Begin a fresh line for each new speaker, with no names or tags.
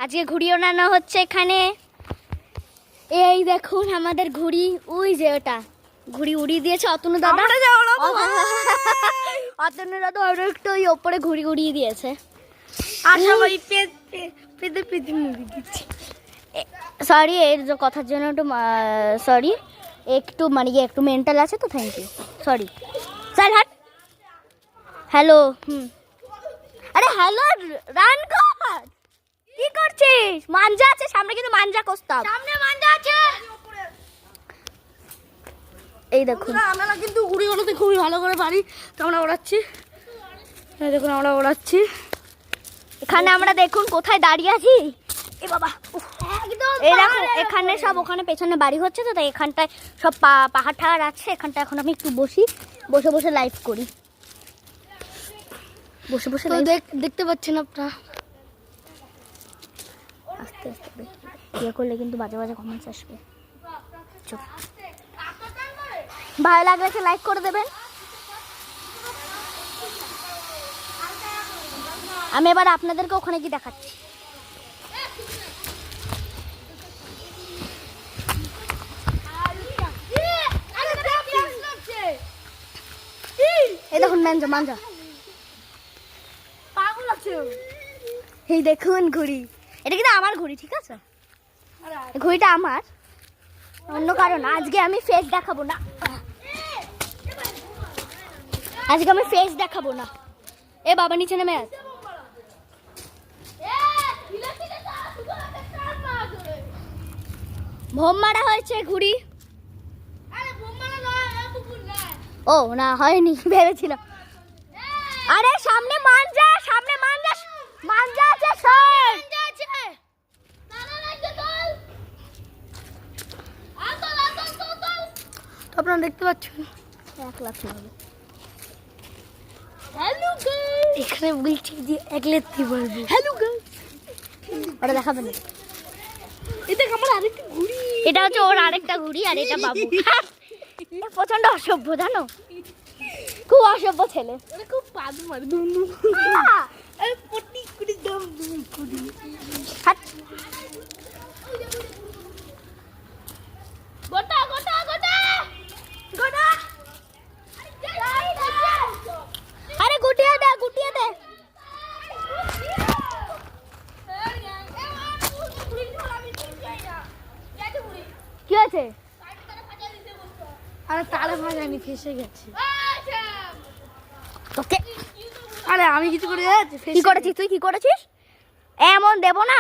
আজকে ঘুড়ি ওড়ানো হচ্ছে এখানে। এই দেখুন আমাদের ঘুড়ি, ওই যে ওটা ঘুড়ি উড়িয়ে দিয়েছে অতনু দাদা। অতনু দাদা একটু ওই ওপরে ঘুড়ি উড়িয়ে দিয়েছে। আর সবাই পেতে পেতে মুড়ি দিচ্ছে। সরি এর যে কথার জন্য একটু সরি, একটু মানে একটু মেন্টাল আছে তো, থ্যাংক ইউ, সরি। চল হাট। হ্যালো। আরে হ্যালো রান কর, কি করছিস? মাঞ্জা আছে সামনে, কিন্তু মাঞ্জা কষতাম, সামনে মাঞ্জা আছে। এই দেখুন
আমরা কিন্তু ঘুড়ি ওড়াতে খুবই ভালো করে পারি, তো আমরা ওড়াচ্ছি। দেখুন আমরা ওড়াচ্ছি।
এখানে আমরা দেখুন কোথায় দাঁড়িয়ে আছি। এ বাবা, এই দেখো এখানে সব, ওখানে পেছনে বাড়ি হচ্ছে তো, তাই এখানটায় সব পাহাড় ঠাহাড় আছে। এখানটা এখন আমি একটু বসে বসে লাইভ করি, বসে বসে
দেখতে পাচ্ছেন আপনারা।
আস্তে আস্তে ইয়ে করলে কিন্তু বাজে বাজে কমেন্টস আসবে। ভালো লাগলে লাইক করে দেবেন। আমি এবার আপনাদেরকে ওখানে কি দেখাচ্ছি। এই দেখুন মাঞ্জা, এই দেখুন ঘুড়ি। এটা কিন্তু আমার ঘুড়ি, ঠিক আছে? ঘুড়িটা আমার, অন্য কারণ। আজকে আমি ফেস দেখাবো না, আজকে আমি ফেস দেখাবো না। এ বাবা নিচে নেমে আস। ভোম মারা হয়েছে ঘুড়ি। ও না, হয়নি, ভেবেছিলাম। আরে সামনে মাঞ্জা, সামনে মাঞ্জা, মাঞ্জা আছে সর।
আপনারা দেখতে পাচ্ছেন
1 লাখ লাগবে।
হ্যালো গাইস, এখানে বলছি যে 1 লাখ দিয়ে বলবো হ্যালো গাইস।
ওটা দেখাবেন না।
এটা আমার আরেকটা ঘুড়ি,
এটা হচ্ছে ওর আরেকটা ঘুড়ি, আর এটা বাবু। প্রচন্ড অসভ্য, জানো, খুব অসভ্য ছেলে।
এটা খুব পাদু মার দুনু। আরে পটি করে দাম দুই কুড়ি।
হাট।
গোটা গোটা গোটা গোটা।
আরে গুটিয়ে দে, গুটিয়ে দে। কি আছে?
আরে তালে ভাজানি ফেসে গেছে।
ওকে,
আরে আমি কিছু করে
কি করেছিস তুই? কি করেছিস? এমন দেব না।